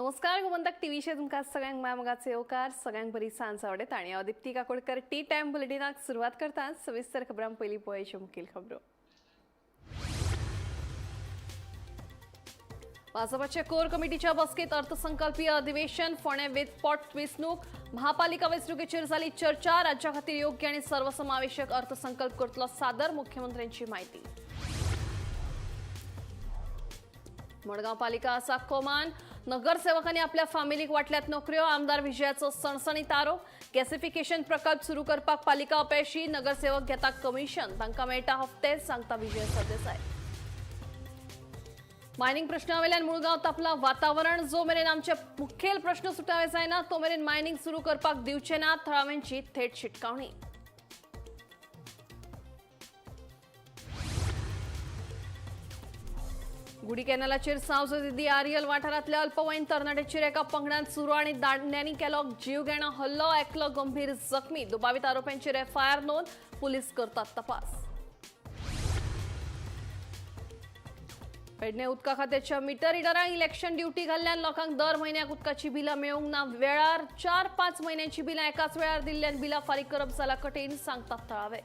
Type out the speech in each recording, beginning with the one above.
नमस्कार गोमंतक टीव्हीचे तुमकां सगळ्यांक मायमोगाचे येवकार सगळ्यांक बरी सांज आवडेत आणि हांव दिप्ती काकोडकर टी टाइम बुलेटिनाक सुरवात करता सविस्तर खबरां पयलीं पळोवचे मुखेल खबरो। भाजपाचे कोर कमिटीच्या बसकेत अर्थसंकल्पीय अधिवेशन फोंडे वेंचणूक वेंचणूक महापालिका वेंचणुकेचेर जाली चर्चा राज्या खातीर योग्य आनी सर्वसमावेशक अर्थसंकल्प करतलो सादर मुख्यमंत्र्यांची माहिती। मडगांव पालिका आसा कोमान नगरसेवकांनी आपल्या फामिलीक वाटल्यात नोकऱ्यो आमदार विजयाचो सणसणीत आरोप गॅसिफिकेशन प्रकल्प सुरू करपाक पालिका अपयशी नगरसेवक घेता कमिशन तांकां मेळटा हप्ते सांगता विजय सरदेसाय। मायनिंग प्रश्नावेल्यान मुळगांव तापला वातावरण जो मेरेन आमचे मुखेल प्रश्न सुटावे जायना तो मेरेन मायनिंग सुरू करपाक दिवचे ना थळाव्यांची थेट शिटकावणी। गुडी कॅनलाचेर सांवज दिदी आरियल वाठारांतल्या अल्पवयीन तरणाट्याचेर एका पंगडान सुरू आनी दांड्यांनी केलो जीवघेणा हल्लो एकलो गंभीर जखमी दुबावित आरोपींचेर एफआयआर नोंद पुलीस करतात तपास। पेडणे उदका खात्याच्या मिटर रिडरांक इलेक्शन ड्युटी घाल्ल्यान लोकांक दर म्हयन्याक उदकाची बिलां मेळूंक ना वेळार 4-5 म्हयन्यांची बिलां एकाच वेळार दिल्ल्यान बिलां फारीक करप जाला कठीण सांगतात थळावे।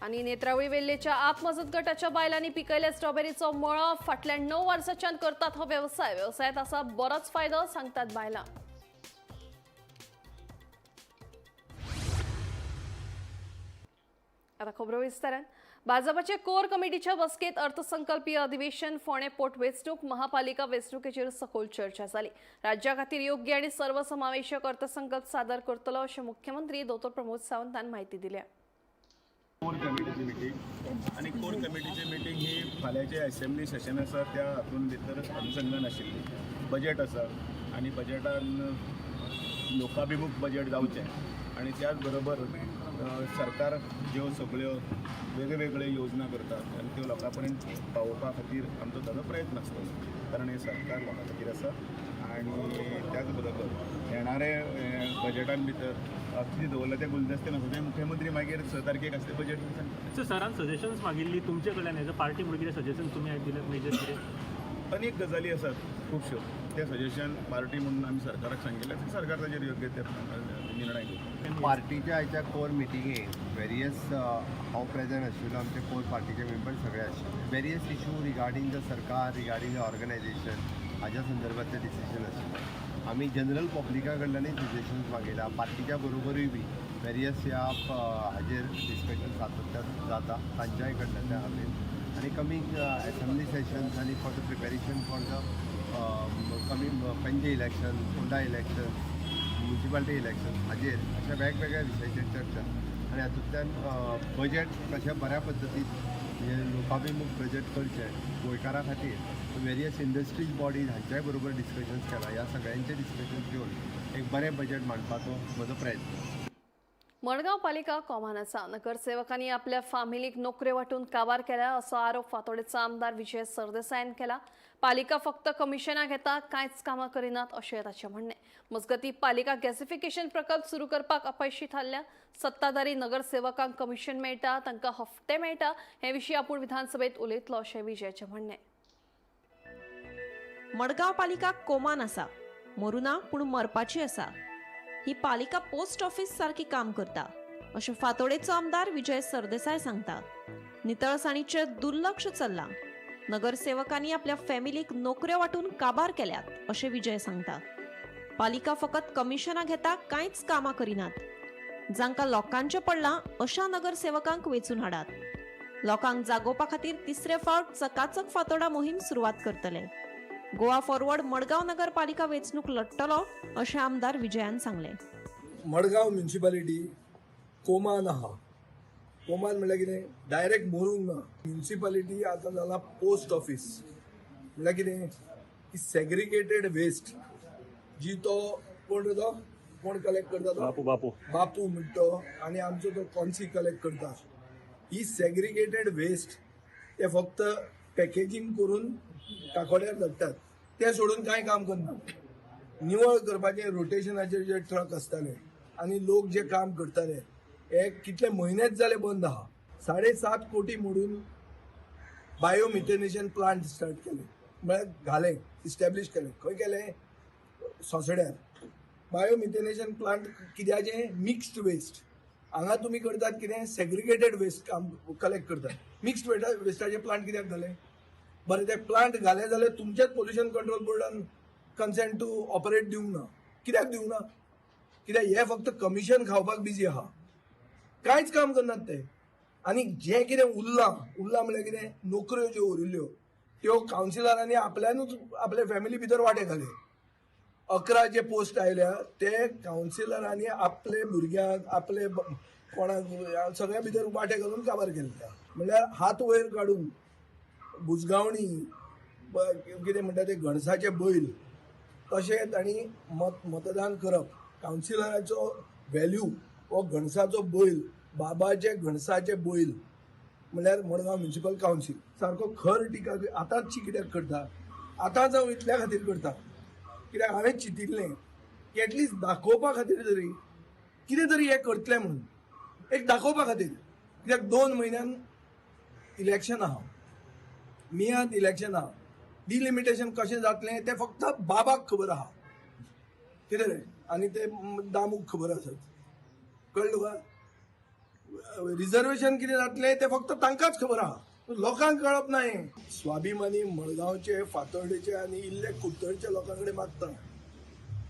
आणि नेत्रावळी वेल्लेच्या आप मजत गटाच्या बायलांनी पिकयल्या स्ट्रॉबेरीचो मळो फाटल्या 9 वर्सांच्यान करतात हो व्यवसाय व्यवसायात असा बरोच फायदो सांगतात बायलां। आता खबरो विस्तारान भाजपाचे कोर कमिटीच्या बसकेत अर्थसंकल्पीय अधिवेशन फोंडे पोट वेंचणूक महापालिका वेंचणुकेचेर सखोल चर्चा जाली राज्या खातीर योग्य आनी सर्वसमावेशक अर्थसंकल्प सादर करतलो अशें मुख्यमंत्री डॉ प्रमोद सावंत हांणी माहिती दिल्या। कोर कमिटीची मिटींग आणि कोर कमिटीची मिटींग ही फाल्याचे असेंब्ली सेशन आसा त्या हातून भितर अनुशंगान आशिल्ली बजेट आसा आणि बजेटान लोकाभिमुख बजेट जावचें आणि त्याच बरोबर सरकार ज्यो सगळ्यो वेगवेगळ्यो योजना करतात आणि त्यो लोकां पर्यंत पावोवपा खातीर आमचो ताजो प्रयत्न आसतलो कारण हे सरकार लोकां खातीर आसा आणि त्याच बरोबर येणारे बजेटान भितर कितें दवरला ते गुलदस्ते नासता ते मुख्यमंत्री मागीर 6 तारखेक आसले बजेट सांगता। सरान सजेशन्स मागिल्ली तुमचे कडल्यान एज अ पार्टी म्हणून कितें सजेशन्स तुमी दिल्यात मेजर कितें अनेक गजाली आसात खुबश्यो ते सजेशन पार्टी म्हणून आमी सरकाराक सांगिल्ले सरकार ताचेर योग्य ते निर्णय घेतलो। पार्टीच्या आयच्या कोर मिटिंगेक वेरियस हांव प्रेजेंट आशिल्लो आमचे कोर पार्टीचे मेंबर सगळे आशिल्ले वेरियस इशू रिगार्डींग द सरकार रिगार्डींग द ऑर्गनायझेशन हाज्या संदर्भातले डिसिजन आशिल्ले आमी जनरल पब्लिका कडल्यानूय सजेशन्स मागयला पार्टीच्या बरोबरूय बी वेरियस ह्या हाजेर डिस्कशन सातत्यान जाता तांच्याय कडल्यान त्या हावें आनी कमींग असेंब्ली सेशन्स आनी for the preparation for the coming पणजे election Ponda election municipality election हाजेर अशा वेगवेगळ्या विशयाचेर चर्चा आनी हातूंतल्यान बजेट कशा बऱ्या पद्दतीन हे लोकाभिमुख बजेट करचें गोंयकारां खातीर वेरियस इंडस्ट्रीज बॉडीज हांच्याय बरोबर डिस्कशन्स केला ह्या सगळ्यांचे डिस्कशन्स घेवन एक बरें बजेट मांडपाचो म्हजो प्रयत्न। मडगांव पालिका कोमान आसा नगरसेवकांनी आपल्या फामिलीक नोकऱ्यो वांटून काबार केला असो आरोप फातोडेचो आमदार विजय सरदेसायान केला। पालिका फक्त कमिशनां घेता कांयच कामां करिनात अशें ताचें म्हणणें। मजगतीं पालिका गॅसिफिकेशन प्रकल्प सुरू करपाक अपयशी थारल्या सत्ताधारी नगरसेवकांक कमिशन मेळटा तांकां हप्ते मेळटा हे विशीं आपूण विधानसभेत उलयतलो अशें विजयाचें म्हणणें। मडगांव पालिका कोमान आसा मरुना पूण मरपाची आसा ही पालिका पोस्ट ऑफिस सारखी काम करता अशें फातोडेचो आमदार विजय सरदेसाय सांगता। नितळसाणीचेर दुर्लक्ष चल्लां नगरसेवकांनी आपल्या फॅमिलीक नोकऱ्यो वांटून काबार केल्यात अशें विजय सांगता। पालिका फकत कमिशनां घेता कांयच कामां करिनात जांकां लोकांचें पडलां अशा नगरसेवकांक वेंचून हाडात लोकांक जागोवपा खातीर तिसरे फावट चकाचक फातोडा मोहीम सुरवात करतले। गोवा फॉरवर्ड मडगांव नगरपालिका वेंचणूक लढटलो अशें आमदार विजयान सांगलें। मडगांव म्युनिसिपालिटी कोमान आहा कोमान म्हणल्यार कितें डायरेक्ट मरूंक ना म्युनिसिपालिटी आतां जाला पोस्ट ऑफिस म्हणल्यार कितें की सेग्रिगेटेड वेस्ट जी तो कोण कलेक्ट करता तो बापू म्हणटा तो आनी आमचो तो कॉन्सी कलेक्ट करता ही सेग्रिगेटेड वेस्ट ते फक्त पॅकेजींग करून काकोड्यार धाडटात ते सोडून कांय काम करनात। निवळ करपाचे रोटेशनाचे जे ट्रक आसताले आनी लोक जे काम करताले हे कितले म्हयनेच जाले बंद आहा 7.5 कोटी मोडून बायोमिथेनेशन प्लांट स्टार्ट केले, म्हळ्यार घाले इस्टॅब्लिश केले. खंय केले? सोंसड्यार. बायोमिथेनेशन प्लांट कित्याचे? Mixed waste. हांगा तुमी करतात कितें? सेग्रिगेटेड वेस्ट काम कलेक्ट करतात. मिक्स्ड वेस्टाचे प्लांट कित्याक घाले? बरें, ते प्लांट घाले जाल्यार तुमचेच पोल्युशन कंट्रोल बोर्डान कन्सेंट टू ऑपरेट दिवंक ना. कित्याक दिवंक ना? कित्याक हे फक्त कमिशन खावपाक बिजी आहा, कांयच काम करनात ते. आनी जें कितें उरलां म्हळ्यार कितें? नोकऱ्यो ज्यो उरिल्ल्यो त्यो कावन्सिलरांनी आपल्यानूच आपले फॅमिली भितर वांटे घाले. 11 जे पोस्ट आयल्या ते कावन्सिलरांनी आपले भुरग्यांक आपले कोणाक सगळ्या भितर वांटे घालून काबार केल्ले. म्हणल्यार हात वयर काडून बुजगावणी कितें म्हणटा ते घणसाचे बैल तशें तांणी मतदान करप. कावन्सिलराचो व्हॅल्यू हो घणसाचो बैल, बाबाचे घणसाचे बैल म्हणल्यार मडगांव म्युनिसिपल कावन्सील सारको खर टिका आतांची कित्याक करता? आतांच हांव इतल्या खातीर करता कित्याक हांवें चिंतिल्लें की एटलिस्ट दाखोवपा खातीर तरी कितें तरी हें करतलें म्हणून, एक दाखोवपा खातीर. कित्याक 2 म्हयन्यान इलेक्शन आहा, मेयांत इलेक्शन आहा. डिलिमिटेशन कशें जातलें तें फक्त बाबाक खबर आहा, कितें रे, आनी ते दामूक खबर आसत. कळ्ळें तुका? रिजर्वेशन कितें जातलें तें फक्त तांकांच खबर आहा, लोकांक कळप ना. हें स्वाभिमानी मडगांवचे, फातर्डेचे आनी इल्ले कुडतरचे लोकां कडेन मागता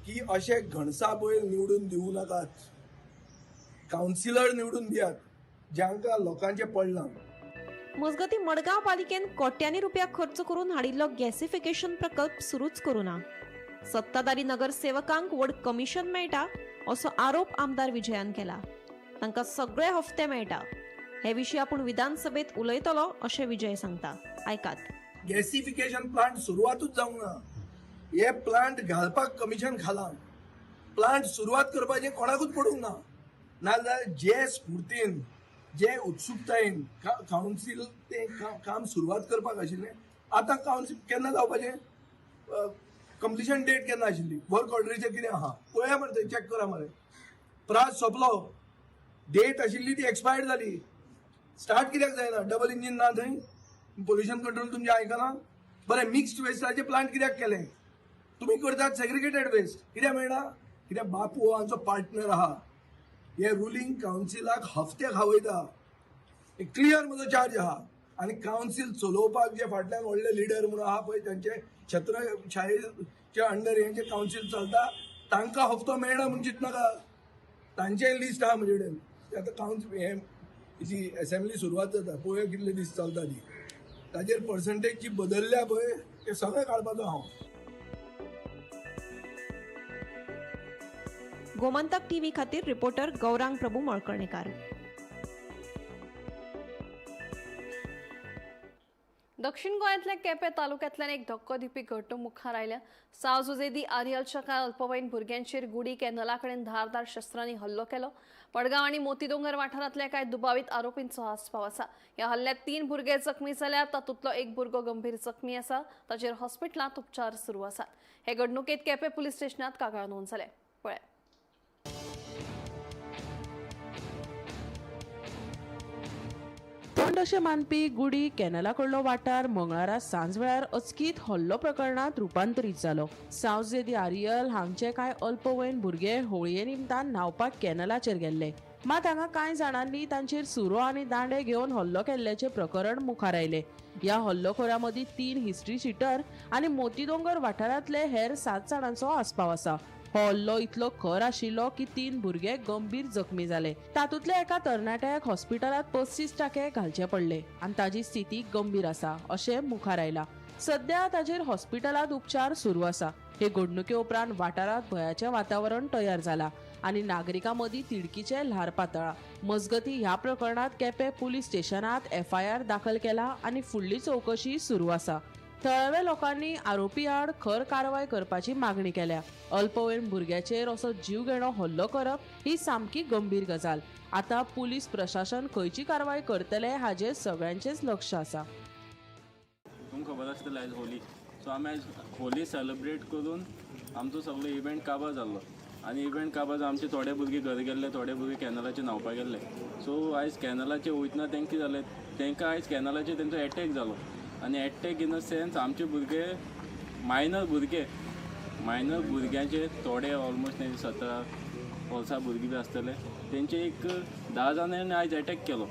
की अशे घणसा बैल निवडून दिवं नाकात. कावन्सिलर निवडून दियात जांकां लोकांचें पडलां. मजगती मडगांव पालिकेन कोट्यांनी रुपया खर्च करून हाडिल्लो गॅसिफिकेशन प्रकल्प सुरूच करूना. सत्ताधारी नगरसेवकांक व्हड कमिशन मेळटा असो आरोप आमदार विजयान केला. तांकां सगळे हफ्ते मेळटा. हे विशीं आपूण विधानसभेत उलयतलो अशें विजय सांगता. आयकात. गॅसिफिकेशन प्लांट सुरवातूच जावंक ना. हे प्लांट घालपाक कमिशन खाला. प्लांट सुरवात करपाचें कोणाकूच पडूंक ना. नाजाल्यार जे स्फूर्तीन जे उत्सुकतायेन कावन्सील तें काम सुरवात करपाक आशिल्लें, आतां कावन्सील केन्ना जावपाचें? कंप्लिशन डेट केन्ना आशिल्ली? वर्क ऑर्डरीचेर कितें आहा पळया मरे, थंय चॅक करा मरे. प्राज सोंपलो, डेट आशिल्ली ती एक्सपायर्ड जाली. स्टार्ट कित्याक जायना? डबल इंजीन ना थंय? पोल्युशन कंट्रोल तुमचें आयकना? बरें, मिक्स्ड वेस्टाचे प्लांट कित्याक केले? तुमी करतात सेग्रिगेटेड वेस्ट, कित्याक मेळना? कित्याक बापू हो हांचो पार्टनर आहा. हे रुलींग कावन्सिलाक हफ्ते खावयता. क्लियर म्हजो चार्ज आहा. आनी कावन्सील चलोवपाक जे फाटल्यान व्हडले लिडर म्हणून आहा पळय, तांचे छत्रछायेच्या अंडर हेंचे कावन्सील चलता, तांकां हफ्तो मेळना म्हूण चिंतनाका. तांचें लिस्ट आहा म्हजे कडेन. आतां कावन्सील हें जी असेंब्ली सुरवात जाता पळय कितले दीस चलता ती, ताजेर पर्संटेज जी बदलल्या पळय ते सगळें काडपाचो हांव. गोमंतक टीव्ही खातीर रिपोर्टर गौरांग प्रभू मळकर्णीकार. दक्षिण गोंयांतल्या केपें तालुक्यांतल्यान एक धक्को दिवपी घटणूक मुखार आयल्या. साव जुजेदी आरियलच्या कांय अल्पवयीन भुरग्यांचेर गुडी कॅनला कडेन धारदार शस्त्रांनी हल्लो केलो. मडगांव आनी मोतीडोंगर वाठारांतल्या कांय दुबावीत आरोपींचो आस्पाव आसा. ह्या हल्ल्यांत 3 भुरगे जखमी जाल्यात. तातूंतलो एक भुरगो गंभीर जखमी आसा. ताचेर हॉस्पिटलांत उपचार सुरू आसात. हे घडणुकेंत केपें पुलीस स्टेशनांत कागाळ नोंद जाल्या. पळय. थंड अशें मानपी गुडी कॅनला कडलो वाठार मंगळारा सांजवेळार अचकीत हल्लो प्रकरणात रुपांतरीत जालो. सावजेदी आरियल हांगचे कांय अल्पवयीन भुरगे होळये निमतान न्हावपाक कॅनलाचेर गेल्ले. मात हांगा कांय जाणांनी तांचेर सुरो आनी दांडे घेवन हल्लो केल्ल्याचे प्रकरण मुखार आयले. ह्या हल्लोखोरां मदीं 3 हिस्ट्री शीटर आनी मोतीडोंगर वाठारांतले हेर 7 जाणांचो आस्पाव आसा. हो हल्लो इतलो खर आशिल्लो की 3 भुरगे गंभीर जखमी जाले. तातूंतल्या एका तरणाट्याक हॉस्पिटलांत 35 टाके घालचे पडले आनी ताजी स्थिती गंभीर आसा अशें मुखार आयला. सध्या ताचेर हॉस्पिटलांत उपचार सुरू आसा. हे घडणुके उपरांत वाठारांत भयाचें वातावरण तयार जाला आनी नागरिकां मदीं तिडकीचे ल्हार पातळ्ळा. मजगतीं ह्या प्रकरणात केपें पुलीस स्टेशनांत FIR दाखल केला आनी फुडली चवकशी सुरू आसा. थळाव्या लोकांनी आरोपी आड खर कारवाय करपाची मागणी केल्या. अल्पवयीन भुरग्याचेर असो जीवघेणो हल्लो करप ही सामकी गंभीर गजाल. आतां पुलीस प्रशासन खंयची कारवाय करतले हाचेर सगळ्यांचेच लक्ष आसा. तुमकां खबर आसतलें आयज होली, सो आमी आयज होली सेलिब्रेट करून आमचो सगळो इव्हेंट काबार जाल्लो. आनी इव्हेंट काबार जावन आमचे थोडे भुरगे घरा गेल्ले, थोडे भुरगे कॅनलाचेर न्हावपाक गेल्ले. सो आयज कॅनलाचेर वयतना तेंकां कितें जालें, तेंकां आयज कॅनलाचेर तेंचो एटॅक जालो. आनी एडटेक इन द सेन्स आमचे भुरगे मायनर भुरग्यांचे थोडे ऑलमोस्ट 17 वर्सां भुरगीं बी आसतले तेंचे एक 10 जाणांनी आयज अटॅक केलो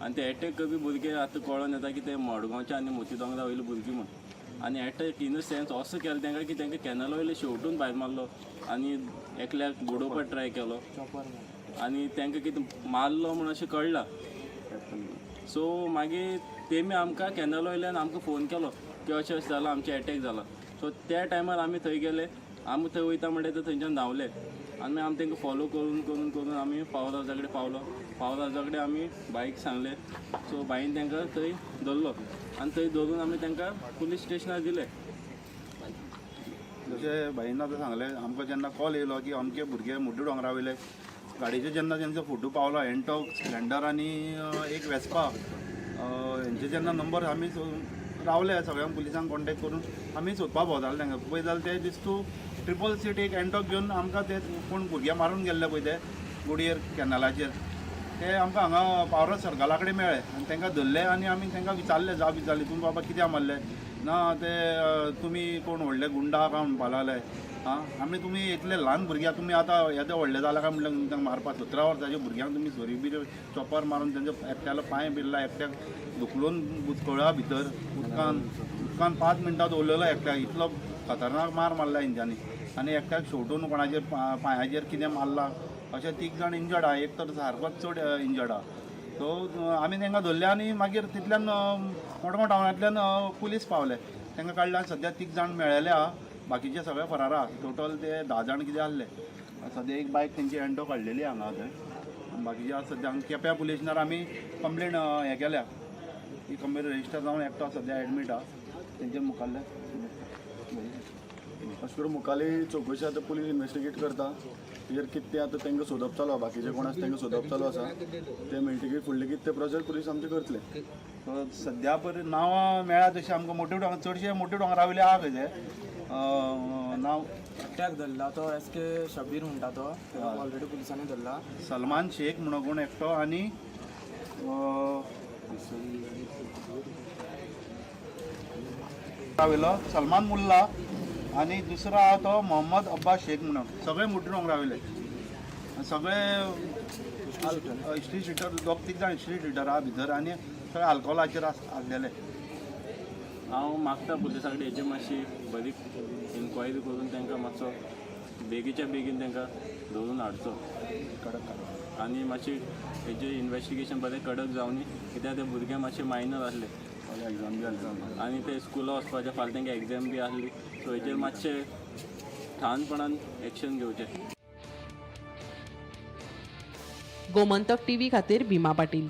आनी ते अटॅक करपी भुरगे आतां कळोन येता की ते मडगांवचे आनी मोती दोंगरा वयले भुरगीं म्हण आनी अटॅक इन द सेन्स असो केलो तेंकां की तेंकां कॅनला वयले शेवटून भायर मारलो आनी एकल्याक बुडोवपाक ट्राय केलो आनी तेंकां कितें मारलो म्हूण अशें कळलां. सो मागीर तेमी आमकां कॅनला वयल्यान आमकां फोन केलो की अशें अशें जालां आमचे अटॅक जाला. सो त्या टायमार आमी थंय गेले. आमी थंय वयता म्हणटा थंयच्यान धांवले आनी आमी तेंकां फॉलो करून आमी पावर हावसा कडेन पावर हावसा कडेन आमी बायक सांगले. सो बाईन तेंकां थंय धरलो आनी थंय धरून आमी तेंकां पुलीस स्टेशनार दिले. जशें बाईन आतां सांगलें आमकां जेन्ना कॉल येयलो की अमके भुरगे मुड्डू दोंगरा वयले गाडयेचे जेन्ना तेंचो फोटो पावलो एंटॉक स्प्लेंडर आनी एक वेस्पा हेंचे जेन्ना नंबर आमी रावले सगळ्यांक पुलिसांक कॉन्टेक्ट करून आमी सोदपा भोंवताले तांकां पळय जाल्यार ते दिसतू 3 सीट एक एंटॉक घेवन आमकां ते कोण भुरगे मारून गेल्ले पळय ते गुडयेर कॅनलाचेर ते आमकां हांगा पावर सर्कला कडेन मेळ्ळे आनी तांकां धरले आनी आमी तांकां विचारलें जाप विचारली तुमी बाबा कित्याक मारले ना ते तुमी कोण व्हडले गुंडा काय म्हणपा लागले आमी तुमी इतले ल्हान भुरग्याक तुमी आतां येदे व्हडले जाला काय म्हणल्यार तांकां मारपा 17 वर्साच्या भुरग्यांक तुमी सोरी बी चॉपर मारून तेंचे एकट्यालो पांय बिरला एकट्याक धुकलून बुचकळ्या भितर उदकान 5 मिनटां दवरलेलो एकट्याक इतलो खतरनाक मार मारला हेंच्यांनी आनी एकट्याक शेवटून कोणाचेर पांयाचेर कितें मारला अशे 3 जाण इंजर्ड आहा एक तर सारकोच चड इंजर्ड आहा. सो आमी तांकां धरले आनी मागीर तितल्यान मडगांव टावनांतल्यान पुलीस पावले तांकां काडले आनी सद्या 3 जाण मेळ्ळेले आहा बाकीचे सगळे फरार आहा. टोटल ते 10 जाण कितें आहले. सद्या एक बायक तेंची एंटो काडलेली हांगा थंय बाकीचे आतां सद्या केप्यां पुलीस स्टेशनार आमी कंप्लेन हें केल्या ही कंप्लेन रजिस्टर जावन एकटो सद्या एडमीट आहा तेंचे मुखाल्ले अशें करून मुखाल्ली चौकशी आतां पुलीस इन्वेस्टिगेट करता तेजेर कितें तें आतां तांकां सोदप चालू आहा बाकीचे कोण आसा तांकां सोदप चालू आसा ते मेळटकीर फुडले कितें ते प्रोजेक्ट पुलीस आमचे करतले. सद्या परी नांवां मेळ्ळा तशें आमकां मोठे दोंगर चडशे मोठे दोंगरा वयले आहा खंय ते नांव एकट्याक धरला तो एस.के. शबीर म्हणटा तो ऑलरेडी पुलिसांनी धरला. सलमान शेख म्हणून कोण एकटो आनी वयलो सलमान मुल्ला आनी दुसरो आहा तो मोहम्मद अब्बास शेख म्हणून सगळे मोठे दोंगरा वयले सगळे हिस्ट्री सिटर 2-3 जाण हिस्ट्री सिटर आहा भितर आनी सगळे अल्कोहोलाचेर आसलेले. हांव मागता पुलिसां कडेन हेची मातशी बरी इन्क्वायरी करून तांकां मातसो बेगीच्या बेगीन तांकां धरून हाडचो कडक आनी मातशी हेजें इन्वेस्टिगेशन बरें कडक जावनी कित्याक ते भुरगे मातशे मायनर आसले एग्जाम बी आसली आनी ते स्कुला वचपाचे फाल्यां तांकां एग्जाम बी आसली. सो हेजेर मातशें ठाणपणान एक्शन घेवचें. गोमंतक टीव्ही खातीर भीमा पाटील.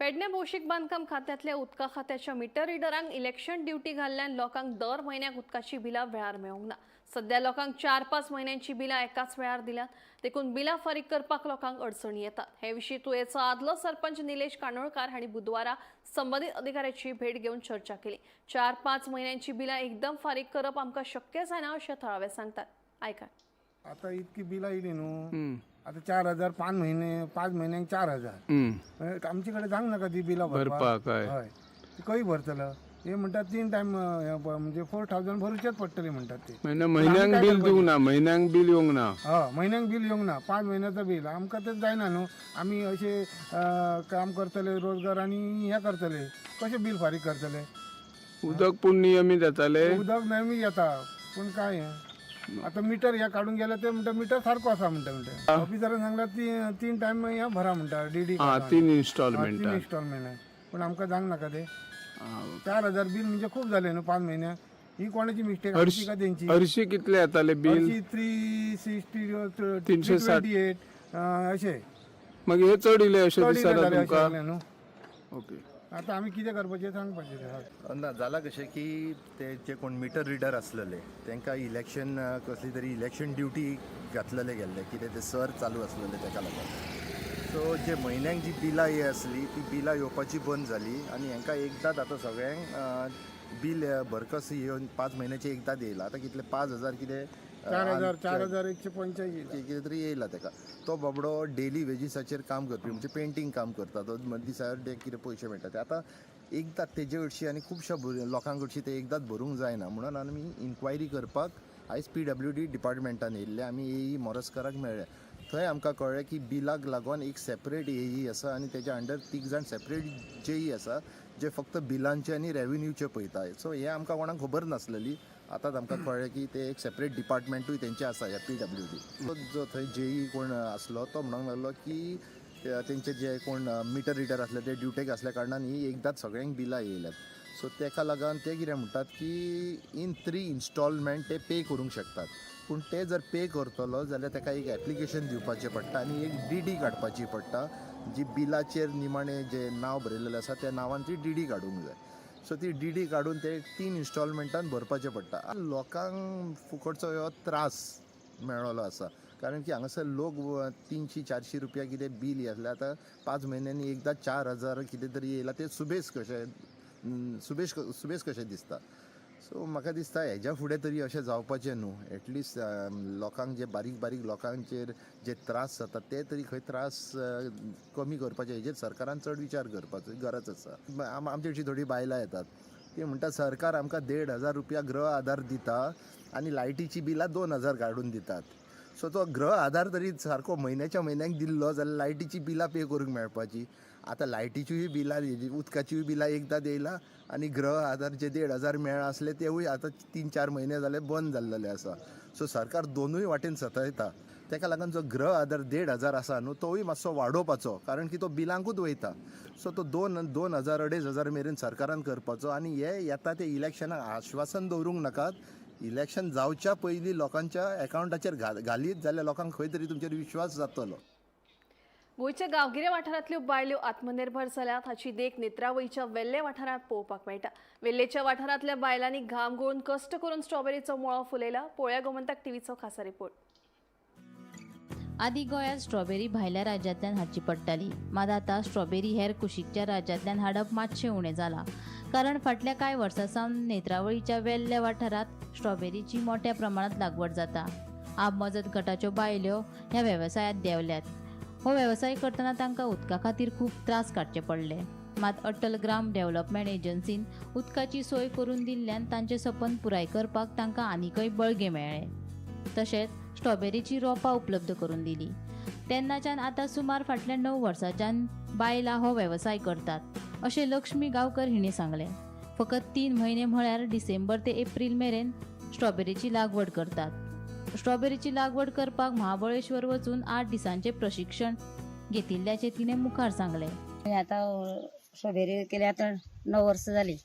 पेडणे भौशीक बांदकाम खात्यातल्या उदका खात्याच्या मिटर रिडरांक इलेक्शन ड्युटी घाल्ल्यान लोकांक दर म्हयन्याक उदकाची बिलां वेळार मेळोंक ना. सध्या लोकांक 4-5 म्हयन्यांची बिलां एकाच वेळार दिल्यात देखून बिलां फारीक करपाक लोकांक अडचणी येतात. हे विशीं तुयेचो आदलो सरपंच निलेश कानोळकार हांणी बुधवारा संबंधीत अधिकाऱ्याची भेट घेवन चर्चा केली. 4-5 म्हयन्यांची बिलां एकदम फारीक करप आमकां शक्य जायना अशें थळावे सांगतात. आयका. आता इतकी बिलां येयली न्हू आता 4,000 5 म्हयन्यांक 4,000 आमचे कडेन जावंक नाका ती बिलां भरपाक. हय ती खंय भरतलो हे म्हणटात 3 टायम म्हणजे 4,000 भरूचेच पडटले म्हणटात ते म्हयन्यांक बील दिवंक ना म्हयन्यांक बील येवंक ना. हय म्हयन्यांक बील येवंक ना 5 म्हयन्याचं बील आमकां तें जायना न्हू. आमी अशे काम करतले रोजगार आनी हें करतले कशें बील फारीक करतले. उदक पूण नियमीत येताले उदक नेहमी येता पूण काय आता मीटर हे काढून गेले ते म्हणटा मीटर सारको आसा म्हणटा ऑफिसरान सांगला 3 टायम हे भरा म्हणटा डीडी 3 इन्स्टॉलमेंट 3 इन्स्टॉलमेंट पण आमकां जावंक नाका ते 4,000 बील म्हणजे खूप झाले न्हू 5 म्हयन्याक. ही कोणाची मिस्टेक आमची का तेंची. हरशी कितले येताले बील 360 328 अशे मग हे चड इले अशें दिसता तुमकां. ओके आता आमी कितें करपाचें सांगपाचें ना जालां कशें की ते जे कोण मिटर रिडर आसलेले तांकां इलेक्शन कसली तरी इलेक्शन ड्युटी घातलेले गेल्ले कितें ते सर चालू आसलेले ताका लागून. सो जे म्हयन्याक जी बिलां हे आसली ती बिलां येवपाची बंद जाली आनी हांकां एकदांच आतां सगळ्यांक बील भरकस येवन 5 म्हयन्याचे एकदांच येयला. आतां कितले 5,000 कितें 4,145 कितें तरी येयला ताका. तो बाबडो डेली वेजीसाचेर काम करपी म्हणजे पेंटींग काम करता. तो दिसार कितें पयशे मेळटा ते आतां एकदां तेजे कडशी आनी खुबश्या लोकां कडशी ते एकदांच भरूंक जायना म्हणून आमी इन्क्वायरी करपाक आयज PWD डिपार्टमेंटान येयल्ले. आमी AE मोरजकाराक मेळ्ळे. थंय आमकां कळ्ळें की बिलाक लागून एक सेपरेट AE आसा आनी तेच्या अंडर 3 जाण सेपरेट JE आसा जे फक्त बिलांचे आनी रेव्हेन्यूचे पळयता. सो हें आमकां कोणाक खबर नासलेली. आतांच आमकां कळ्ळें की ते एक सेपरेट डिपार्टमेंटूय तेंचे आसा ह्या PWD. जो थंय JE कोण आसलो तो म्हणूंक लागलो की तेंचे जे कोण मिटर रिडर आसले ते ड्युटेक आसल्या कारणान ही एकदांच सगळ्यांक बिलां येयल्यात. सो तेका लागून ते कितें म्हणटात की इन 3 इन्स्टॉलमेंट ते पे करूंक शकतात. पूण ते जर पे करतलो जाल्यार ताका एक एप्लिकेशन दिवपाचें पडटा आनी एक DD काडपाची पडटा जी बिलाचेर निमाणें जे नांव बरयलेलें आसा त्या नांवान ती DD काडूंक जाय. सो ती DD काडून ते 3 इन्स्टॉलमेंटान भरपाचें पडटा. लोकांक फुकटचो हो त्रास मेळ्ळो आसा कारण की हांगासर लोक 300-400 रुपया कितें बील येतलें आतां 5 म्हयन्यांनी एकदां 4,000 कितें तरी येयला ते सुबेज कशें दिसता. सो म्हाका दिसता हेज्या फुडें तरी अशें जावपाचें न्हू. एटलिस्ट लोकांक जे बारीक बारीक लोकांचेर जे त्रास जाता ते तरी खंय त्रास कमी करपाचे हेजेर सरकारान चड विचार करपाचो गरज आसा. आमचे कडची थोडीं बायलां येतात ती म्हणटा सरकार आमकां 1,500 रुपया गृह आधार दिता आनी लायटीची बिलां 2,000 काडून दितात. सो तो गृह आधार तरी सारको म्हयन्याच्या म्हयन्याक दिल्लो जाल्यार लायटीची बिलां पे करूंक मेळपाची. आतां लायटीच्योय बिलां उदकाच्योय बिलां एकदां येयला आनी गृह आधार जे 1,500 मेळ्ळा आसले तेवूय आतां 3-4 म्हयने जाले बंद जाल्लेले आसा. सो सरकार दोनूय वाटेन सतयता. ताका लागून जो गृह आधार 1,500 आसा न्हू तोय मातसो वाडोवपाचो कारण की तो बिलांकूच वयता. सो तो 2,000-2,500 मेरेन सरकारान करपाचो आनी हे येता ते इलेक्शनाक आश्वासन दवरूंक नाकात. इलेक्शन जावच्या पयलीं लोकांच्या एकावंटाचेर घालीत जाल्यार लोकांक खंय तरी तुमचेर विश्वास जातलो. गोंयच्या गांवगिऱ्या वाठारांतल्यो बायल्यो आत्मनिर्भर जाल्यात हाची देख नेत्रावळीच्या वेल्ले वाठारांत पळोवपाक मेळटा. वेल्लेच्या वाठारांतल्या बायलांनी घाम गळून कश्ट करून स्ट्रॉबेरीचो मळो फुलयला. पळोवया गोमंतक टीव्हीचो खासा रिपोर्ट. आदी गोंयांत स्ट्रॉबेरी भायल्या राज्यांतल्यान हाडची पडटाली. मात आतां स्ट्रॉबेरी हेर कुशीकच्या राज्यांतल्यान हाडप मातशें उणें जालां. कारण फाटल्या कांय वर्सां सावन नेत्रावळीच्या वेल्ल्या वाठारांत स्ट्रॉबेरीची मोठ्या प्रमाणांत लागवड जाता. आबमजत गटाच्यो बायल्यो ह्या वेवसायांत देंवल्यात. हो वेवसाय करतना तांकां उदका खातीर खूब त्रास काडचे पडले. मात अटल ग्राम डेव्हलपमेंट एजन्सीन उदकाची सोय करून दिल्ल्यान तांचें सपन पुराय करपाक तांकां आनीकय बळगे मेळ्ळे. तशेंच स्ट्रॉबेरीची रोपां उपलब्ध करून दिली. तेन्नाच्यान आतां सुमार फाटल्या 9 वर्सांच्यान बायलां हो वेवसाय करतात अशें लक्ष्मी गांवकर हिणें सांगलें. फकत 3 म्हयने म्हळ्यार डिसेंबर ते एप्रील मेरेन स्ट्रॉबेरीची लागवड करतात. स्ट्रॉबेरीची लागवड करपाक महाबळेश्वर वचून 8 दिसांचें प्रशिक्षण घेतिल्ल्याचें तिणें मुखार सांगलें. आतां स्ट्रॉबेरी केली आतां 9 वर्सां जालीं.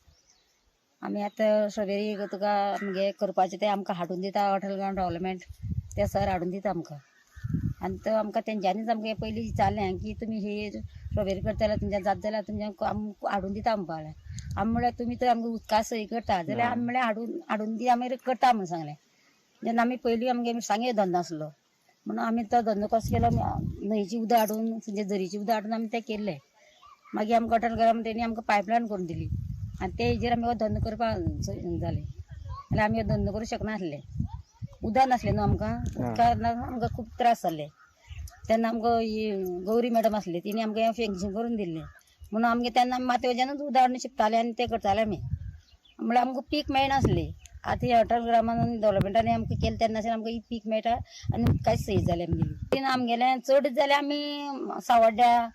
आमी आतां स्ट्रॉबेरी तुका आमगे करपाचें तें आमकां हाडून दिता अटल ग्राम डेव्हलपमेंट ते सर हाडून दिता आमकां. आनी तो आमकां तेंच्यांनीच आमगे पयलीं विचारलें की तुमी ही स्ट्रॉबेरी करता जाल्यार तुमच्यान जाता जाल्यार तुमच्या हाडून दिता आमकां म्हळ्यार. आमी म्हळ्यार तुमी तर आमकां उदका सय करता जाल्यार आमी म्हळ्यार हाडून दी आमी करता म्हणून सांगलें. जेन्ना आमी पयलीं आमगे मिरसांगे धंदो आसलो म्हणून आमी तो धंदो कसो केलो न्हंयची उदक हाडून म्हणजे झरीची उदक हाडून आमी तें केल्लें. मागीर आमकां अटल ग्राम तेणी आमकां पायपलायन करून दिली आनी ते हेजेर आमी हो धंदो करपाक जालें. जाल्यार आमी हो धंदो करूंक शकनासले. उदक नासलें न्हू आमकां. उदका आमकां खूब त्रास जाल्ले. तेन्ना आमकां ही गौरी मॅडम आसली तिणी आमकां फेंक्शन करून दिल्लें म्हणून आमगे तेन्ना आमी मातयेच्यानूच उदक हाडून शिंपताले आनी तें करताले आमी. म्हळ्यार आमकां पीक मेळनासलें. आतां हे अटल ग्रामान डेव्हलपमेंटांनी आमकां केलें तेन्नाच्यान आमकां ही पीक मेळटा आनी उदकाची सोय जाली आमगेली. तेन्ना आमगेलें चड जाल्यार आमी सावड्ड्या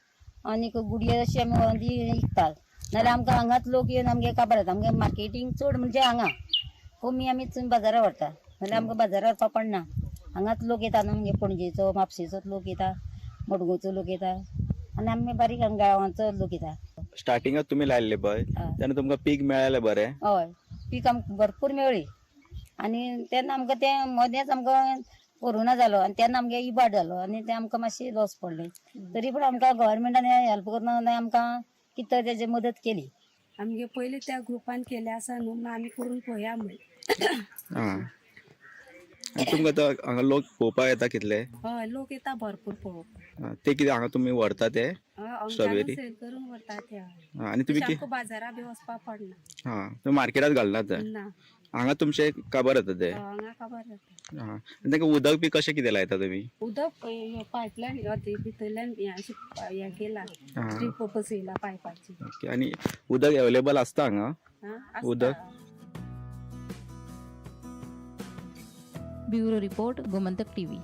आनीक गुडये अशी आमी विकतात. नाल्यार आमकां हांगाच लोक येवन आमगे काबार येता. आमगे मार्केटींग चड म्हणजे हांगा कमी आमी बाजारार व्हरता. नाल्यार आमकां बाजारार वचपाक पडना. हांगाच लोक येता न्हू आमगे पणजेचो म्हापशेचोच लोक येता मडगांवचो लोक येता आनी आमी बारीक गांवांचो लोक येता. स्टार्टिंगाक तुमी लायल्ले पळय तेन्ना तुमकां पीक मेळ्ळें बरें? हय पीक आमकां भरपूर मेळ्ळी आनी तेन्ना आमकां तें मदेंच आमकां कोरोना जालो आनी तेन्ना आमगे इबाड जालो आनी तें आमकां मातशी लॉस पडलें. तरी पूण आमकां गव्हर्मेंटान हेल्प करून आमकां कितें तेजी मदत केली. आमगे पयलीं त्या ग्रुपान केले आसा न्हू म्हणून आमी करून पळोवया म्हणून. तुमकां तो हांगा लोक पळोवपाक येता कितले? हय लोक येता भरपूर पळोवपाक. ते कितें हांगा तुमी व्हरता ते स्ट्रॉबेरी सेल करून व्हरता ते. आनी तुमी बाजारात बी वचपाक पडना. तुमी मार्केटात घालनात ना हांगा तुमचे काबार येता ते हांगा काबार जाता हां तांकां उदक बी कशें कितें लायता तुमी उदक पायपलायन भितरल्यान हें केला स्ट्रीप बसयला पायपाची ओके आनी उदक अवेलेबल आसता हांगा आसता. उदक bureau report Gomantak TV.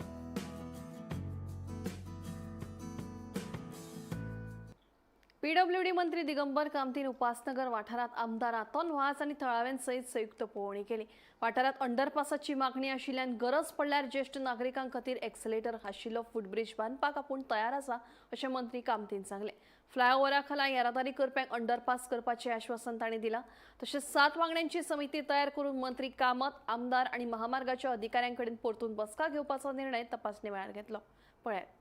PWD मंत्री दिगंबर कामतीन उपासनगर वाठारात आमदार आतोन वाज आनी थळाव्यान सयत संयुक्त पळोवणी केली. वाठारात अंडरपासाची मागणी आशिल्ल्यान गरज पडल्यार ज्येष्ठ नागरिकांक खातीर एक्सलेटर आशिल्लो फुटब्रिज बांदपाक आपूण तयार आसा अशें मंत्री कामतीन सांगले. फ्लायओव्हरा खाला येरादारी करप्यांक अंडरपास करपाचें आश्वासन तांणी दिलां. तशेंच 7 वांगड्यांची समिती तयार करून मंत्री कामत आमदार आनी महामार्गाच्या अधिकाऱ्यां कडेन परतून बसका घेवपाचो निर्णय तपासणी वेळार घेतलो. पळयात.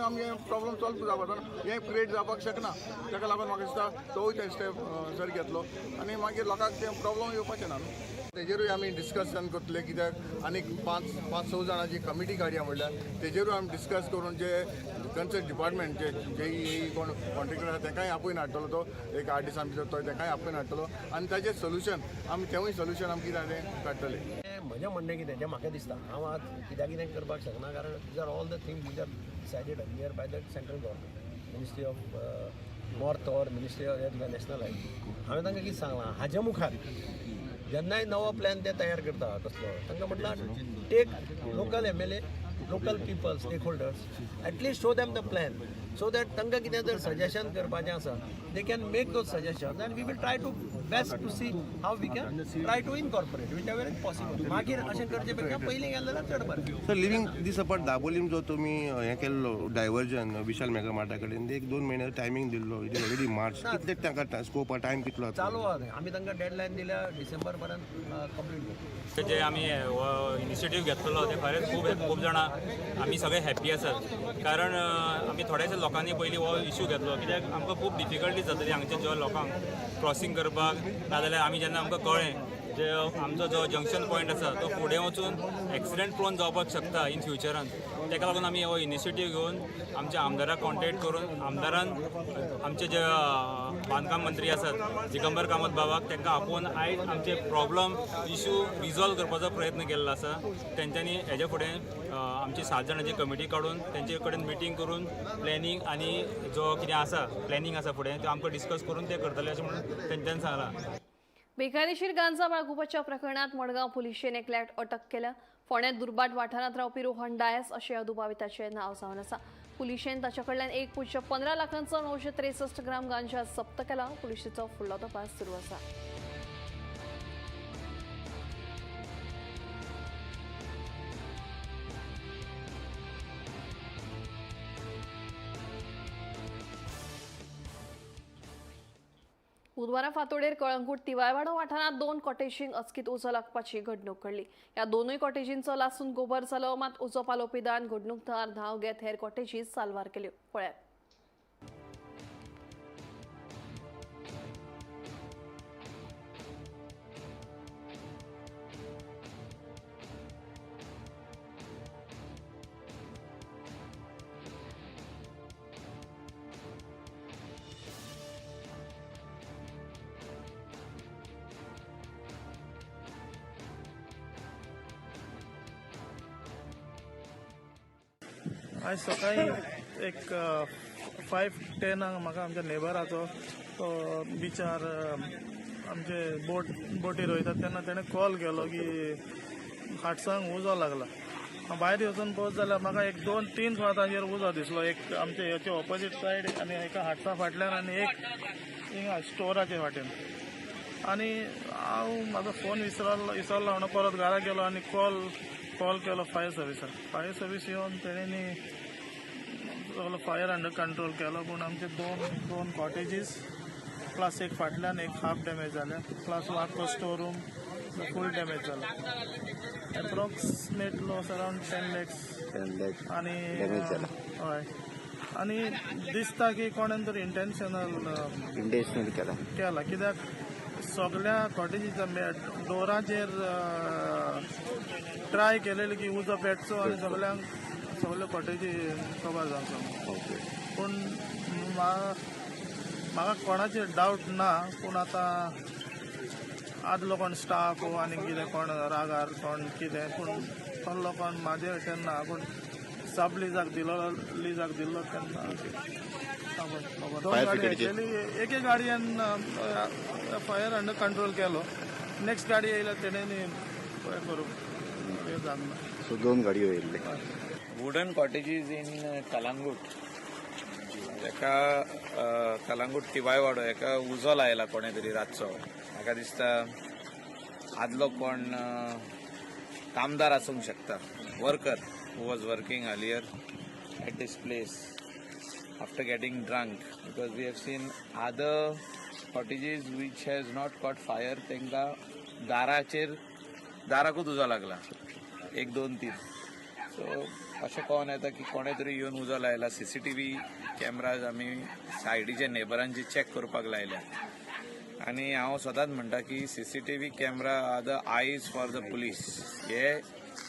आमगे प्रॉब्लम सॉल्व जावपाचो हें क्रिएट जावपाक शकना ताका लागून म्हाका दिसता तोय ते स्टेप जर घेतलो आनी मागीर लोकांक ते प्रॉब्लम येवपाचें ना न्हू तेजेरूय आमी डिस्कशन करतले कित्याक आनीक 5-6 जाणांची कमिटी काडया म्हणल्यार तेजेरूय आमी डिस्कस करून जे कन्सर्न डिपार्टमेंट जे कोण कॉन्ट्रॅक्टर आसा तांकांय आपूण हाडटलो तो एक आर्टिस्ट भितर तो तांकांय आपूण हाडटलो आनी ताजें सोल्युशन आमी तेवूय सोल्युशन आमी कितें तें काडटले. म्हजें म्हणणें कितें जें म्हाका दिसता हांव आज कित्याक करपाक शकना कारण these are all the things which are decided here by the central government ministry of north or ministry of national highway. हांवें तांकां कितें सांगलां हाज्या मुखार जेन्नाय नवो प्लॅन ते तयार करता कसलो तांकां म्हटल्यार take local MLA local people stakeholders at least show them the plan so that तांकां कितें जर सजेशन करपाचें आसा they can make those suggestion and we will try to best to see how we can try to incorporate whichever is possible. मागीर अशें करचे पेक्षा पयलीं गेलें जाल्यार चड बरें. Sir leaving this apart Dabolim जो तुमी हें केल्लो डायवर्जन विशाल मेगा मार्टा कडेन 1-2 म्हयने टायमींग दिल्लो इट इज ऑलरेडी मार्च कितले तांकां स्कोप टायम कितलो चालू आहा आमी तांकां डेडलायन दिल्या डिसेंबर पर्यंत कंप्लीट करता. जे आमी इनिशिएटीव घेतलो ते खरेंच खूब जाणां आमी सगळे हॅप्पी आसात कारण आमी थोड्याशा लोकांनी पयलीं हो इश्यू घेतलो कित्याक आमकां खूब डिफिकल्टीज जातली हांगच्या ज्या लोकांक क्रॉसींग करपाक नाजाल्यार आमी जेन्ना आमकां कळ्ळें जे आमचो जो जंक्शन पॉयंट आसा तो फुडें वचून एक्सिडेंट प्रोन जावपाक शकता इन फ्युचरान ताका लागून आमी हो इनिशिएटीव घेवन आमच्या आमदाराक कॉन्टेक्ट करून आमदारान आमचे जे बांदकाम मंत्री आसात दिगंबर कामत बाबाक तांकां आपोवन आयज आमचे प्रॉब्लम इश्यू रिजॉल्व करपाचो प्रयत्न केल्लो आसा. तेंच्यांनी हेजे फुडें आमची 7 जाणांची कमिटी काडून तेंचे कडेन मिटींग करून प्लॅनिंग आनी जो कितें आसा प्लॅनिंग आसा फुडें ते आमकां डिस्कस करून ते करतले अशें म्हणून तेंच्यांनी सांगलां. बेकायदेशीर गांजा बाळगुपाच्या प्रकरणात मडगांव पुलिशेन एकल्याक अटक केल्या. फोंड्यात दुर्बाट वाठारांत रावपी रोहन डायस अशें अदुबाविताचें नांव जावन आसा. पुलिशेन ताचे कडल्यान 1.15 लाखांचो 963 ग्राम गांजा जप्त केला. पुलिशेचो फुडलो तपास सुरू आसा. बुधवारा फातोडेर कळंगूट तिवायवाडो वाठारांत 2 कॉटेजींक अचकीत उजो लागपाची घडणूक घडली. ह्या दोनूय कॉटेजींचो लासून गोबर जालो मात उजो पालोवपी दळान घडणूकदार धांव घेत हेर कॉटेजीस साल्वार केल्यो. पळयात. आज सकाळी एक 5:10 म्हाका आमच्या नेबराचो तो बिचार आमचे बोटी रोयतात तेन्ना तेणें कॉल केलो की हाटसांक उजो लागला. भायर वचून पळयत जाल्यार म्हाका एक 2-3 फावटांचेर उजो दिसलो. एक आमच्या हेचे ऑपोजीट सायड आनी एका हाटसा फाटल्यान आनी एक हिंगा स्टोराचे वाटेन. आनी हांव म्हाजो फोन विसरलो म्हणून परत घरा गेलो आनी कॉल केलो फायर सर्विसाक. फायर सर्वीस येवन तेणेंनी सगळो फायर अंडर कंट्रोल केलो पूण आमचे दोन कॉटेजीस प्लस एक फाटल्यान एक हाफ डॅमेज जाले प्लस वाको स्टोर रूम फूल डॅमेज जालो. एप्रोक्सिमेट लॉस अरावंड 10 lakhs आनी हय आनी दिसता की कोणेन तरी इंटेन्शनल केला कित्याक सगळ्या कॉटेजीच्या डोराचेर ट्राय केलेले की उजो पेटचो आनी सगळ्या कॉटेजी कवर जावचो पूण म्हाका कोणाचेर डावट ना पूण आतां आदलो कोण स्टाफ आनी कितें कोण रागार कोण कितें पूण कसलो कोण म्हाजेर तेन्ना पूण सब लिजाक दिल्लो तेन्ना दोन गाडी एक्चुअली एक गाडयेन फायर अंडर कंट्रोल केलो नेक्स्ट गाडी येयल्या तेणेंनी हें करूंक हें जावना सो 2 गाडयो येयल्ले वुडन कॉटेजीस इन कलांगूट एका कलांगूट टिवाय वाडो एका उजो लायला कोणे तरी रातचो म्हाका दिसता आदलो कोण कामदार आसूंक शकता worker who was working earlier at this place after getting drunk because we have seen other cottages which has not caught fire तांकां दाराकूच उजो लागला 1 2 3 सो अशें कोण येता की कोणे तरी येवन उजो लायला CCTV कॅमेराज आमी सायडीच्या नेबरांची चॅक करपाक लायल्या आनी हांव सदांच म्हणटा की CCTV कॅमेरा आर द आयज फॉर द पुलीस हे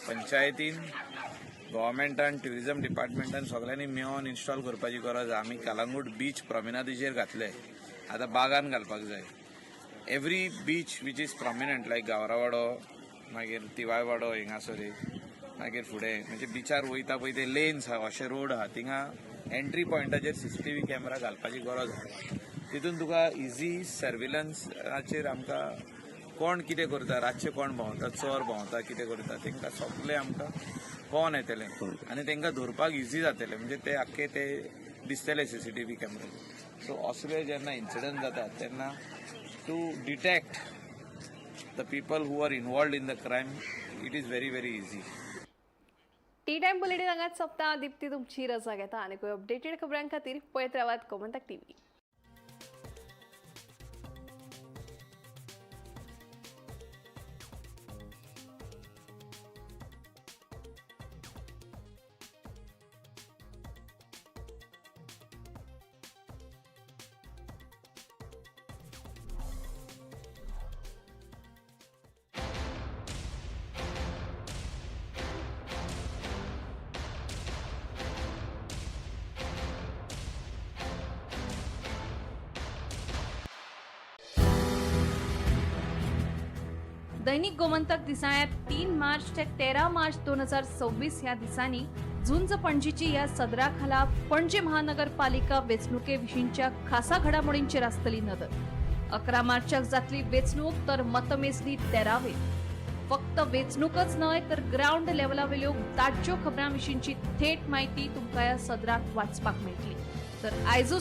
पंचायतीन गव्हर्मेंटान ट्युरिजम डिपार्टमेंटान सगळ्यांनी मेळोन इन्स्टॉल करपाची गरज आहा आमी कलांगूट बीच प्रॉमिनादीचेर घातले आतां बागान घालपाक जाय every beach which is prominent like Gaurawaddo मागीर तिवाय वाडो हिंगासोरी मागीर फुडें म्हणजे बिचार वयता पळय ते लेन्स आहा अशे रोड आहा थिंगा एंट्री पॉयंटाचेर CCTV कॅमेरा घालपाची गरज आहा तितून तुका इजी सर्विलन्साचेर आमकां कोण कितें करता रातचे कोण भोंवता चोर भोंवता कितें करता तांकां सगळें आमकां कोण येतलें आनी तांकां धरपाक इजी जातलें म्हणजे ते आख्खे ते दिसतले CCTV कॅमेरा सो असले जेन्ना इन्सिडंट जाता तेन्ना to detect the people who are involved in the crime it is very very easy T time bulletin हांगाच सोंपता दिप्ती तुमची रजा घेता आनी अपडेटेड खबरां खातीर पळयत रावात गोमंतक TV. दैनिक गोमंतक दिसाळ्यात 3 मार्च ते 13 मार्च 2026 ह्या दिसांनी झुंज पणजीची ह्या सदरा खाला पणजी महानगरपालिका वेंचणुके खासा घडामोडींचेर आसतली नदर. 11 मार्चाक जातली वेंचणूक तर मतमेजणी 13 फक्त वेंचणूकच न्हय तर ग्राउंड लेवलावेल्यो ताज्यो खबरां विशींची थेट म्हायती तुमकां ह्या सदराक वाचपाक मेळटली. तर आयज